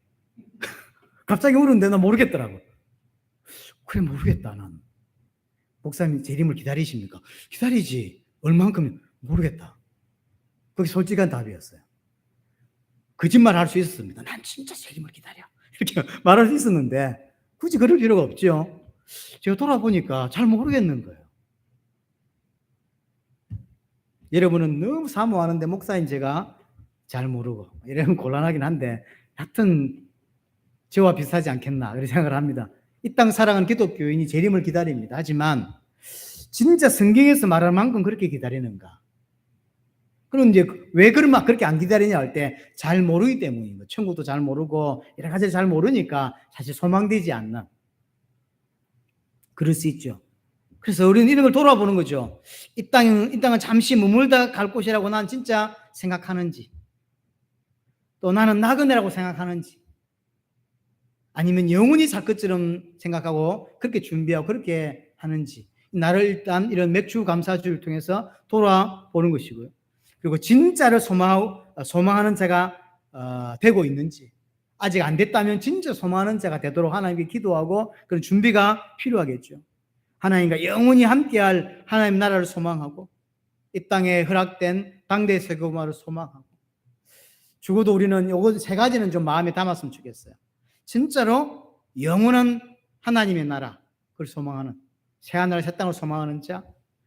A: 갑자기 물었는데 나 모르겠더라고. 그래 모르겠다 난. 목사님 재림을 기다리십니까? 기다리지. 얼만큼 모르겠다. 그게 솔직한 답이었어요. 거짓말 할 수 있었습니다. 난 진짜 재림을 기다려. 이렇게 말할 수 있었는데 굳이 그럴 필요가 없죠. 제가 돌아보니까 잘 모르겠는 거예요. 여러분은 너무 사모하는데 목사인 제가 잘 모르고 이러면 곤란하긴 한데 하여튼 저와 비슷하지 않겠나 그렇게 생각을 합니다. 이 땅 살아가는 기독교인이 재림을 기다립니다. 하지만 진짜 성경에서 말할 만큼 그렇게 기다리는가? 그럼 이제 왜 그렇게 안 기다리냐 할 때 잘 모르기 때문인 거예요. 천국도 잘 모르고 여러 가지를 잘 모르니까 사실 소망되지 않는 그럴 수 있죠. 그래서 우리는 이런 걸 돌아보는 거죠. 이 땅은 잠시 머물다 갈 곳이라고 난 진짜 생각하는지, 또 나는 나그네라고 생각하는지, 아니면 영원히 살 것처럼 생각하고 그렇게 준비하고 그렇게 하는지, 나를 일단 이런 맥주 감사주를 통해서 돌아보는 것이고요. 그리고 진짜를 소망하는 자가 되고 있는지, 아직 안 됐다면 진짜 소망하는 자가 되도록 하나님께 기도하고 그런 준비가 필요하겠죠. 하나님과 영원히 함께할 하나님 나라를 소망하고 이 땅에 허락된 당대의 세계화를 소망하고 죽어도 우리는 요거 세 가지는 좀 마음에 담았으면 좋겠어요. 진짜로 영원한 하나님의 나라 그걸 소망하는 새하늘 새 땅을 소망하는 자,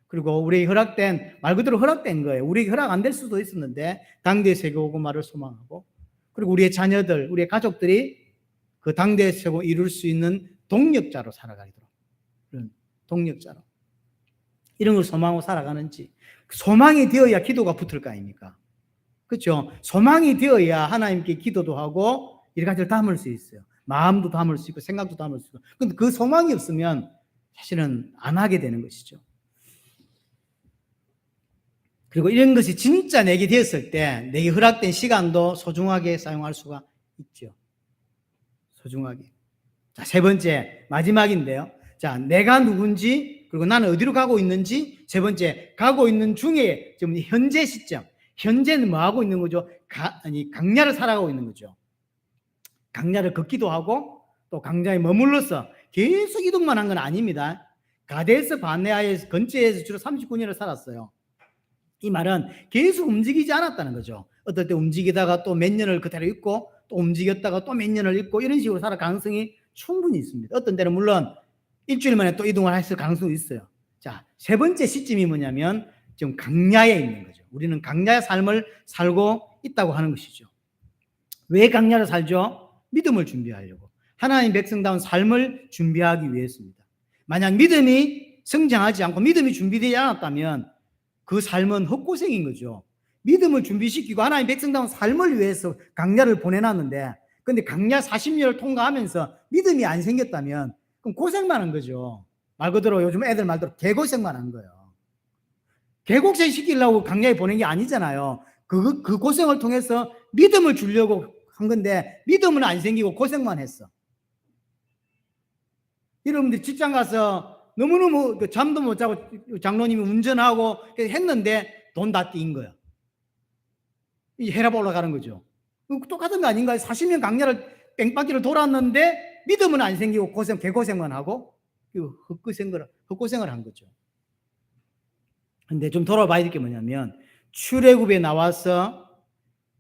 A: 그리고 우리에게 허락된 말 그대로 허락된 거예요. 우리에게 허락 안 될 수도 있었는데 당대의 세계화를 소망하고, 그리고 우리의 자녀들, 우리의 가족들이 그 당대의 세계를 이룰 수 있는 동력자로 살아가도록, 그런 동력자로 이런 걸 소망하고 살아가는지. 소망이 되어야 기도가 붙을 거 아닙니까? 그렇죠? 소망이 되어야 하나님께 기도도 하고 여러 가지를 담을 수 있어요. 마음도 담을 수 있고 생각도 담을 수 있고. 근데 그 소망이 없으면 사실은 안 하게 되는 것이죠. 그리고 이런 것이 진짜 내게 되었을 때 내게 허락된 시간도 소중하게 사용할 수가 있죠. 소중하게. 자, 세 번째 마지막인데요. 자, 내가 누군지, 그리고 나는 어디로 가고 있는지, 세 번째 가고 있는 중에 지금 현재 시점, 현재는 뭐 하고 있는 거죠? 강야를 살아가고 있는 거죠. 강야를 걷기도 하고 또 강야에 머물러서 계속 이동만 한 건 아닙니다. 가데스 바네아의 근처에서 주로 39년을 살았어요. 이 말은 계속 움직이지 않았다는 거죠. 어떨 때 움직이다가 또 몇 년을 그대로 있고 또 움직였다가 또 몇 년을 있고 이런 식으로 살아갈 가능성이 충분히 있습니다. 어떤 때는 물론 일주일 만에 또 이동을 했을 가능성이 있어요. 자, 세 번째 시점이 뭐냐면 지금 강야에 있는 거죠. 우리는 강야의 삶을 살고 있다고 하는 것이죠. 왜 강야를 살죠? 믿음을 준비하려고. 하나님 백성다운 삶을 준비하기 위해서입니다. 만약 믿음이 성장하지 않고 믿음이 준비되지 않았다면 그 삶은 헛고생인 거죠. 믿음을 준비시키고 하나님 백성다운 삶을 위해서 강야를 보내놨는데, 근데 강야 40년을 통과하면서 믿음이 안 생겼다면 그럼 고생만 한 거죠. 말 그대로 요즘 애들 말대로 개고생만 한 거예요. 개고생 시키려고 강야에 보낸 게 아니잖아요. 그 고생을 통해서 믿음을 주려고 한 건데 믿음은 안 생기고 고생만 했어. 여러분들 직장 가서 너무너무 잠도 못 자고 장로님이 운전하고 했는데 돈 다 띄인 거야. 이 혈압 올라가는 거죠. 똑같은 거 아닌가요? 40년 강야를 뺑바퀴를 돌았는데 믿음은 안 생기고 개고생만 하고 헛고생을 한 거죠. 근데 좀 돌아봐야 될 게 뭐냐면 출애굽에 나와서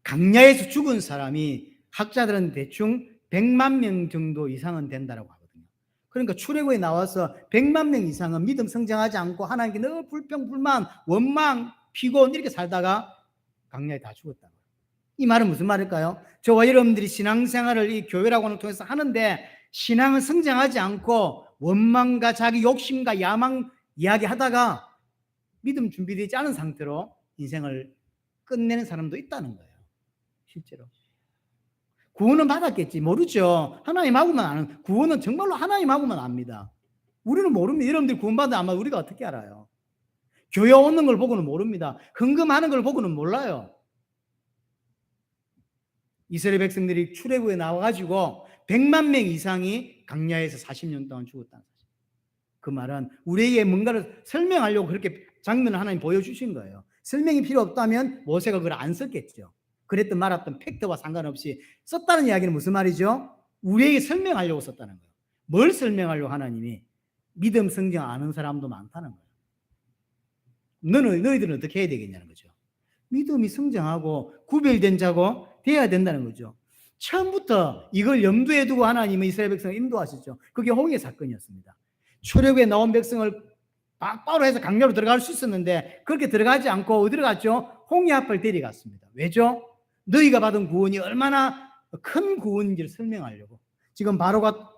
A: 강야에서 죽은 사람이 학자들은 대충 100만 명 정도 이상은 된다라고 하거든요. 그러니까 출애굽에 나와서 100만 명 이상은 믿음 성장하지 않고 하나님께 늘 불평, 불만, 원망, 피곤 이렇게 살다가 광야에 다 죽었다. 이 말은 무슨 말일까요? 저와 여러분들이 신앙생활을 이 교회라고 하는 통해서 하는데 신앙은 성장하지 않고 원망과 자기 욕심과 야망 이야기하다가 믿음 준비되지 않은 상태로 인생을 끝내는 사람도 있다는 거예요. 실제로. 구원은 받았겠지. 모르죠. 하나님하고만 아는, 구원은 정말로 하나님하고만 압니다. 우리는 모릅니다. 여러분들이 구원받은 아마 우리가 어떻게 알아요? 교회 오는 걸 보고는 모릅니다. 헌금하는 걸 보고는 몰라요. 이스라엘 백성들이 출애굽에 나와가지고 100만 명 이상이 광야에서 40년 동안 죽었다는 사실. 그 말은 우리에게 뭔가를 설명하려고 그렇게 장면을 하나님 보여주신 거예요. 설명이 필요 없다면 모세가 그걸 안 썼겠죠. 그랬든 말았든 팩트와 상관없이 썼다는 이야기는 무슨 말이죠? 우리에게 설명하려고 썼다는 거예요. 뭘 설명하려고 하나님이? 믿음 성경 아는 사람도 많다는 거예요. 너희들은 어떻게 해야 되겠냐는 거죠. 믿음이 성장하고 구별된 자고 돼야 된다는 거죠. 처음부터 이걸 염두에 두고 하나님은 이스라엘 백성을 인도하셨죠. 그게 홍해 사건이었습니다. 출애굽에 나온 백성을 바로 해서 강야로 들어갈 수 있었는데 그렇게 들어가지 않고 어디로 갔죠? 홍해 앞을 데려갔습니다. 왜죠? 너희가 받은 구원이 얼마나 큰 구원인지를 설명하려고. 지금 바로가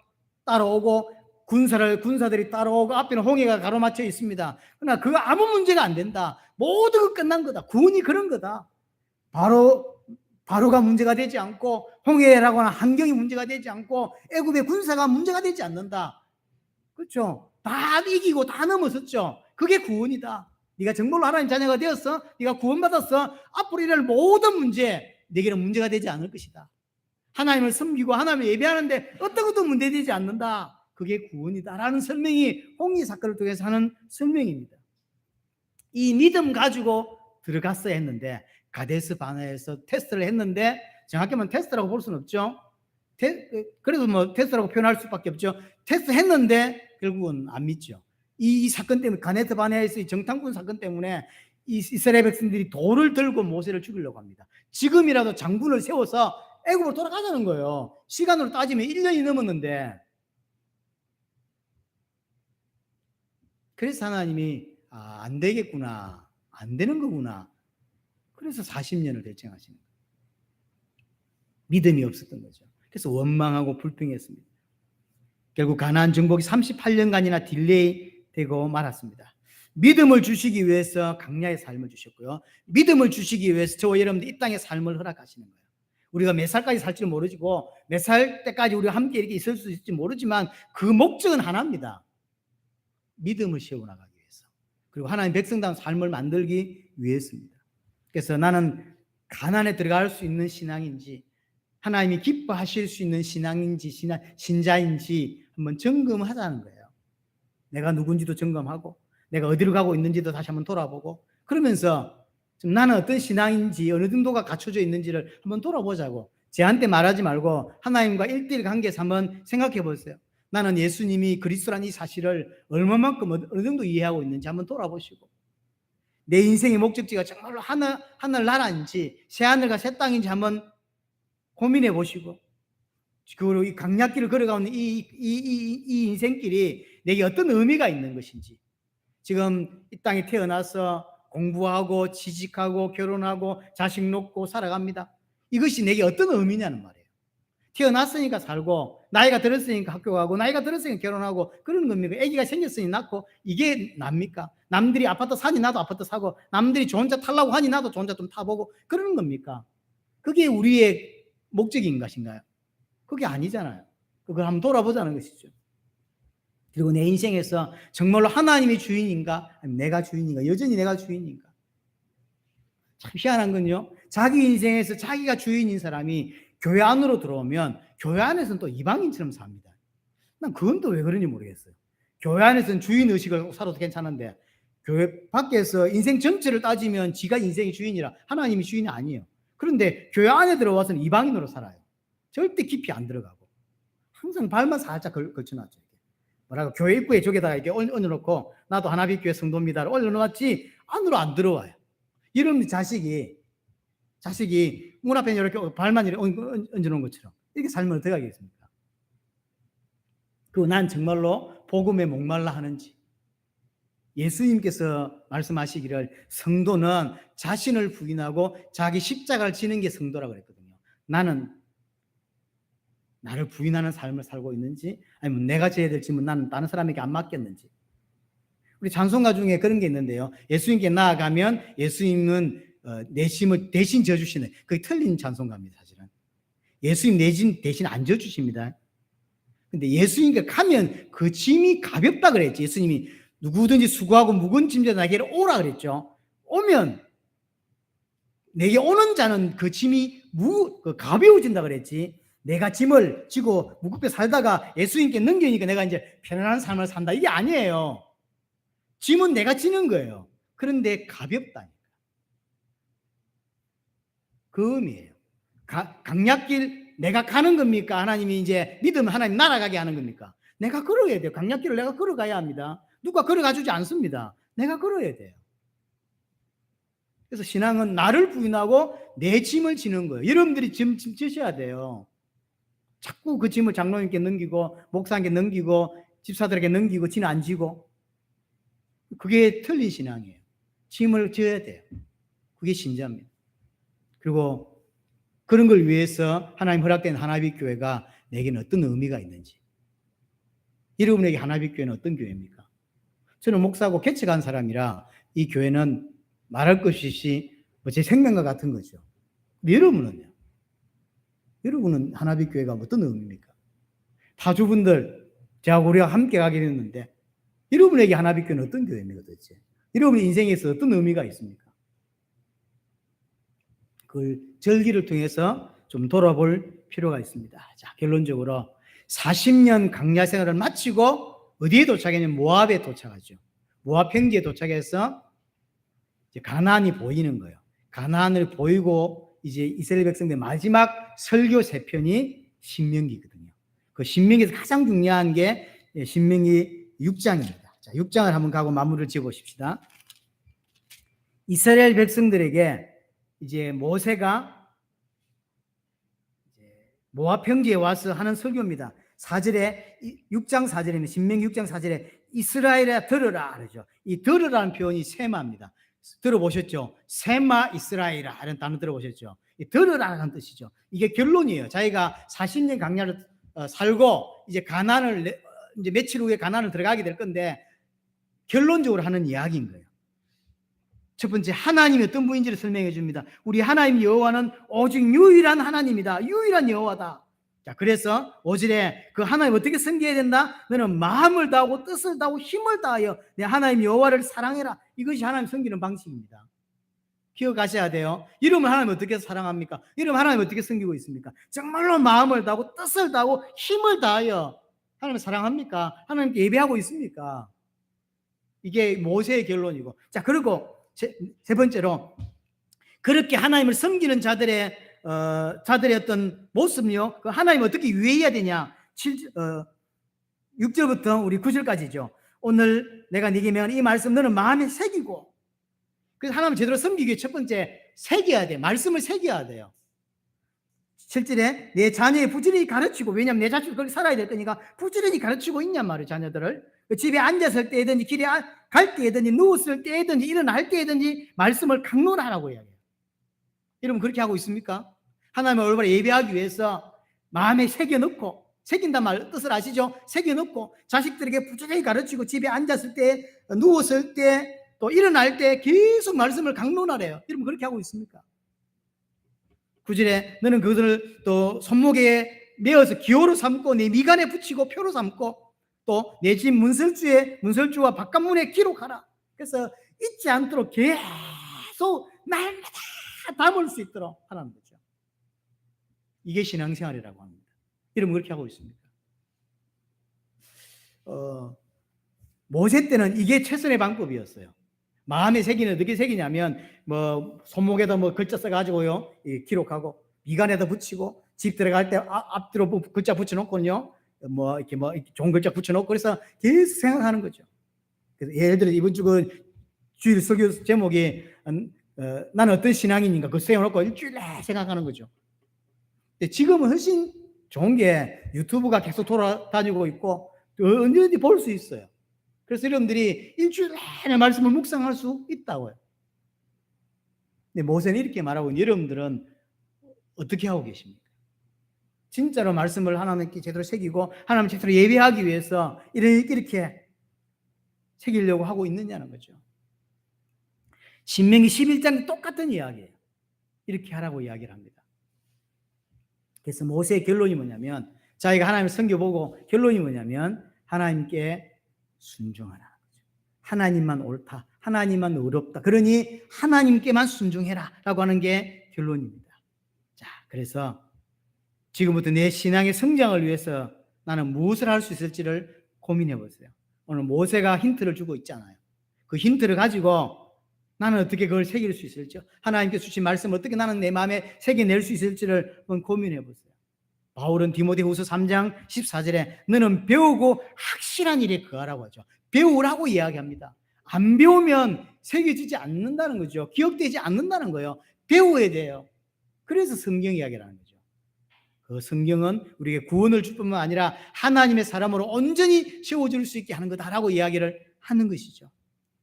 A: 따라오고 군사들이 따라오고 앞에는 홍해가 가로막혀 있습니다. 그러나 그거 아무 문제가 안 된다. 모든 거 끝난 거다. 구원이 그런 거다. 바로가 문제가 되지 않고 홍해라고 하는 환경이 문제가 되지 않고 애굽의 군사가 문제가 되지 않는다. 그렇죠? 다 이기고 다 넘어섰죠. 그게 구원이다. 네가 정말로 하나님 자녀가 되었어. 네가 구원받았어. 앞으로 일어날 모든 문제 네게는 문제가 되지 않을 것이다. 하나님을 섬기고 하나님을 예배하는데 어떤 것도 문제되지 않는다. 그게 구원이다라는 설명이 홍해 사건을 통해서 하는 설명입니다. 이 믿음 가지고 들어갔어야 했는데 가데스 바네아에서 테스트를 했는데 정확히 말하면 테스트라고 볼 수는 없죠. 그래도 뭐 테스트라고 표현할 수밖에 없죠. 테스트 했는데 결국은 안 믿죠. 이 사건 때문에 가데스 바네아에서 정탐꾼 사건 때문에 이스라엘 백성들이 돌을 들고 모세를 죽이려고 합니다. 지금이라도 장군을 세워서 애굽으로 돌아가자는 거예요. 시간으로 따지면 1년이 넘었는데. 그래서 하나님이 안 되겠구나. 안 되는 거구나. 그래서 40년을 대청하시는 거예요. 믿음이 없었던 거죠. 그래서 원망하고 불평했습니다. 결국 가나안 정복이 38년간이나 딜레이 되고 말았습니다. 믿음을 주시기 위해서 광야의 삶을 주셨고요. 믿음을 주시기 위해서 저와 여러분들 이 땅의 삶을 허락하시는 거예요. 우리가 몇 살까지 살지는 모르지고 몇 살 때까지 우리가 함께 이렇게 있을 수 있을지 모르지만 그 목적은 하나입니다. 믿음을 세워나가기 위해서. 그리고 하나님 백성다운 삶을 만들기 위해서입니다. 그래서 나는 가난에 들어갈 수 있는 신앙인지 하나님이 기뻐하실 수 있는 신앙인지 신자인지 한번 점검하자는 거예요. 내가 누군지도 점검하고 내가 어디로 가고 있는지도 다시 한번 돌아보고 그러면서 좀 나는 어떤 신앙인지 어느 정도가 갖춰져 있는지를 한번 돌아보자고. 저한테 말하지 말고 하나님과 1:1 관계에서 한번 생각해 보세요. 나는 예수님이 그리스도라는 이 사실을 얼마만큼 어느 정도 이해하고 있는지 한번 돌아보시고 내 인생의 목적지가 정말로 하늘 나라인지 새하늘과 새 땅인지 한번 고민해 보시고 그리고 이 강약길을 걸어가는 이 인생길이 내게 어떤 의미가 있는 것인지 지금 이 땅에 태어나서 공부하고 취직하고 결혼하고 자식 놓고 살아갑니다. 이것이 내게 어떤 의미냐는 말이에요. 태어났으니까 살고 나이가 들었으니까 학교 가고 나이가 들었으니까 결혼하고 그런 겁니까? 아기가 생겼으니 낳고 이게 납니까? 남들이 아파트 사니 나도 아파트 사고 남들이 좋은 차 타려고 하니 나도 좋은 차 좀 타보고 그러는 겁니까? 그게 우리의 목적인 것인가요? 그게 아니잖아요. 그걸 한번 돌아보자는 것이죠. 그리고 내 인생에서 정말로 하나님이 주인인가? 아니면 내가 주인인가? 여전히 내가 주인인가? 참 희한한 건요. 자기 인생에서 자기가 주인인 사람이 교회 안으로 들어오면 교회 안에서는 또 이방인처럼 삽니다. 난 그건 또 왜 그런지 모르겠어요. 교회 안에서는 주인 의식을 살아도 괜찮은데 교회 밖에서 인생 전체를 따지면 지가 인생의 주인이라 하나님이 주인이 아니에요. 그런데 교회 안에 들어와서는 이방인으로 살아요. 절대 깊이 안 들어가고 항상 발만 살짝 걸쳐놨죠. 뭐라고 교회 입구에 저기다가 이렇게 올려놓고 나도 하나빛교회 성도입니다를 올려놓았지 안으로 안 들어와요. 이런 자식이 문 앞에 이렇게 발만 이렇게 얹어놓은 것처럼 이렇게 살면 어떻게 하겠습니까? 그리고 난 정말로 복음에 목말라 하는지. 예수님께서 말씀하시기를 성도는 자신을 부인하고 자기 십자가를 지는 게 성도라고 그랬거든요. 나는 나를 부인하는 삶을 살고 있는지, 아니면 내가 져야 될 짐은 나는 다른 사람에게 안 맡겼는지. 우리 찬송가 중에 그런 게 있는데요. 예수님께 나아가면 예수님은 내 짐을 대신 져주시는, 그게 틀린 찬송가입니다. 사실은 예수님 내 짐 대신 안 져주십니다. 근데 예수님께 가면 그 짐이 가볍다 그랬지. 예수님이 누구든지 수고하고 무거운 짐자 나에게로 오라 그랬죠. 오면 내게 오는 자는 그 짐이 가벼워진다 그랬지. 내가 짐을 지고 무겁게 살다가 예수님께 넘기니까 내가 이제 편안한 삶을 산다, 이게 아니에요. 짐은 내가 지는 거예요. 그런데 가볍다니까. 그 의미예요. 강약길 내가 가는 겁니까? 하나님이 이제 믿으면 하나님 날아가게 하는 겁니까? 내가 걸어야 돼요. 강약길을 내가 걸어가야 합니다. 누가 걸어가 주지 않습니다. 내가 걸어야 돼요. 그래서 신앙은 나를 부인하고 내 짐을 지는 거예요. 여러분들이 짐 지셔야 돼요. 자꾸 그 짐을 장로님께 넘기고 목사님께 넘기고 집사들에게 넘기고 지는 안 지고, 그게 틀린 신앙이에요. 짐을 져야 돼요. 그게 신자입니다. 그리고 그런 걸 위해서 하나님 허락된 하나빛 교회가 내게는 어떤 의미가 있는지. 여러분에게 하나빛 교회는 어떤 교회입니까? 저는 목사고 개척한 사람이라 이 교회는 말할 것이 없이 제 생명과 같은 거죠. 여러분은요? 여러분은 하나빛 교회가 어떤 의미입니까? 파주분들, 제가 우리가 함께 가게 됐는데 여러분에게 하나빛 교회는 어떤 교회입니까 도대체? 여러분의 인생에서 어떤 의미가 있습니까? 그 절기를 통해서 좀 돌아볼 필요가 있습니다. 자, 결론적으로 40년 광야 생활을 마치고 어디에 도착했냐면 모압에 도착하죠. 모압 평지에 도착해서 이제 가나안이 보이는 거예요. 가나안을 보이고 이제 이스라엘 백성들 마지막 설교 세 편이 신명기거든요. 그 신명기에서 가장 중요한 게 신명기 6장입니다. 자, 6장을 한번 가고 마무리를 지어 보십시다. 이스라엘 백성들에게 이제 모세가 모압 평지에 와서 하는 설교입니다. 6장 4절에는 신명기 6장 4절에 이스라엘아 들으라 그러죠. 이 들으라는 표현이 세마입니다. 들어보셨죠? 세마 이스라엘아 이런 단어 들어보셨죠? 이 들으라는 뜻이죠. 이게 결론이에요. 자기가 40년 광야를 살고 이제 가나안을 이제 며칠 후에 가나안을 들어가게 될 건데 결론적으로 하는 이야기인 거예요. 첫 번째, 하나님이 어떤 분인지를 설명해 줍니다. 우리 하나님 여호와는 오직 유일한 하나님이다. 유일한 여호와다. 자, 그래서 5절에 그 하나님 어떻게 섬겨야 된다? 너는 마음을 다하고 뜻을 다하고 힘을 다하여 내 하나님 여호와를 사랑해라. 이것이 하나님 섬기는 방식입니다. 기억하셔야 돼요. 이러면 하나님 어떻게 사랑합니까? 이러면 하나님 어떻게 섬기고 있습니까? 정말로 마음을 다하고 뜻을 다하고 힘을 다하여 하나님을 사랑합니까? 하나님께 예배하고 있습니까? 이게 모세의 결론이고. 자, 그리고 세 번째로 그렇게 하나님을 섬기는 자들의 어떤 모습요. 그 하나님 어떻게 유의해야 되냐? 6절부터 우리 9절까지죠. 오늘 내가 네게 명한 이 말씀 너는 마음에 새기고. 그래서 하나님을 제대로 섬기기 위해 첫 번째 새겨야 돼. 말씀을 새겨야 돼요. 7절에 내 자녀의 부지런히 가르치고, 왜냐하면 내 자식이 거기 살아야 될 거니까 부지런히 가르치고 있냔 말이에요. 자녀들을 그 집에 앉았을 때든지 길에 갈 때든지 누웠을 때든지 일어날 때든지 말씀을 강론하라고 이야기해요. 여러분 그렇게 하고 있습니까? 하나님을 올바로 예배하기 위해서 마음에 새겨넣고, 새긴단 말 뜻을 아시죠? 새겨넣고 자식들에게 부지런히 가르치고 집에 앉았을 때 누웠을 때 또 일어날 때 계속 말씀을 강론하래요. 여러분 그렇게 하고 있습니까? 9절에 너는 그것을 또 손목에 메어서 기호로 삼고 내 미간에 붙이고 표로 삼고 또 내 집 문설주와 바깥문에 기록하라. 그래서 잊지 않도록 계속 날마다 담을 수 있도록 하라는 거죠. 이게 신앙생활이라고 합니다. 여러분 그렇게 하고 있습니까? 모세 때는 이게 최선의 방법이었어요. 마음에 새기는 어떻게 새기냐면 뭐 손목에다 뭐 글자 써가지고요 기록하고 미간에다 붙이고 집 들어갈 때 앞뒤로 글자 붙여놓고요 뭐 이렇게 좋은 글자 붙여놓고 그래서 계속 생각하는 거죠. 그래서 예를 들어 이번 주 그 주일 설교 제목이 나는 어떤 신앙인인가 그거 세워놓고 일주일 내내 생각하는 거죠. 근데 지금은 훨씬 좋은 게 유튜브가 계속 돌아다니고 있고 언제든지 볼 수 있어요. 그래서 여러분들이 일주일 내내 말씀을 묵상할 수 있다고요. 근데 모세는 이렇게 말하고 여러분들은 어떻게 하고 계십니까? 진짜로 말씀을 하나님께 제대로 새기고 하나님 제대로 예배하기 위해서 이렇게 새기려고 하고 있느냐는 거죠. 신명기 11장 똑같은 이야기예요. 이렇게 하라고 이야기를 합니다. 그래서 모세의 결론이 뭐냐면 자기가 하나님을 섬겨보고 결론이 뭐냐면 하나님께 순종하라. 하나님만 옳다. 하나님만 의롭다. 그러니 하나님께만 순종해라 라고 하는 게 결론입니다. 자, 그래서 지금부터 내 신앙의 성장을 위해서 나는 무엇을 할 수 있을지를 고민해 보세요. 오늘 모세가 힌트를 주고 있잖아요. 그 힌트를 가지고 나는 어떻게 그걸 새길 수 있을지, 하나님께 주신 말씀을 어떻게 나는 내 마음에 새겨낼 수 있을지를 한번 고민해 보세요. 바울은 디모데후서 3장 14절에 너는 배우고 확실한 일에 거하라고 하죠. 배우라고 이야기합니다. 안 배우면 새겨지지 않는다는 거죠. 기억되지 않는다는 거예요. 배워야 돼요. 그래서 성경 이야기를 하는 거죠. 그 성경은 우리에게 구원을 줄 뿐만 아니라 하나님의 사람으로 온전히 세워줄 수 있게 하는 거다라고 이야기를 하는 것이죠.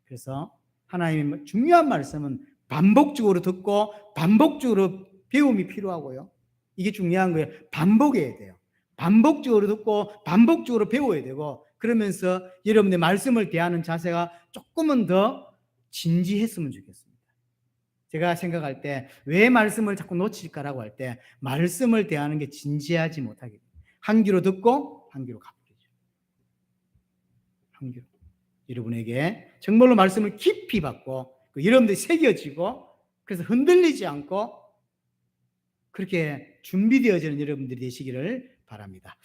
A: 그래서 하나님의 중요한 말씀은 반복적으로 듣고 반복적으로 배움이 필요하고요. 이게 중요한 거예요. 반복해야 돼요. 반복적으로 듣고 반복적으로 배워야 되고 그러면서 여러분의 말씀을 대하는 자세가 조금은 더 진지했으면 좋겠습니다. 제가 생각할 때 왜 말씀을 자꾸 놓칠까라고 할 때 말씀을 대하는 게 진지하지 못하게 돼요. 한 귀로 듣고 한 귀로 가버리죠. 한 귀로. 여러분에게 정말로 말씀을 깊이 받고 여러분들이 새겨지고 그래서 흔들리지 않고 그렇게 준비되어지는 여러분들이 되시기를 바랍니다.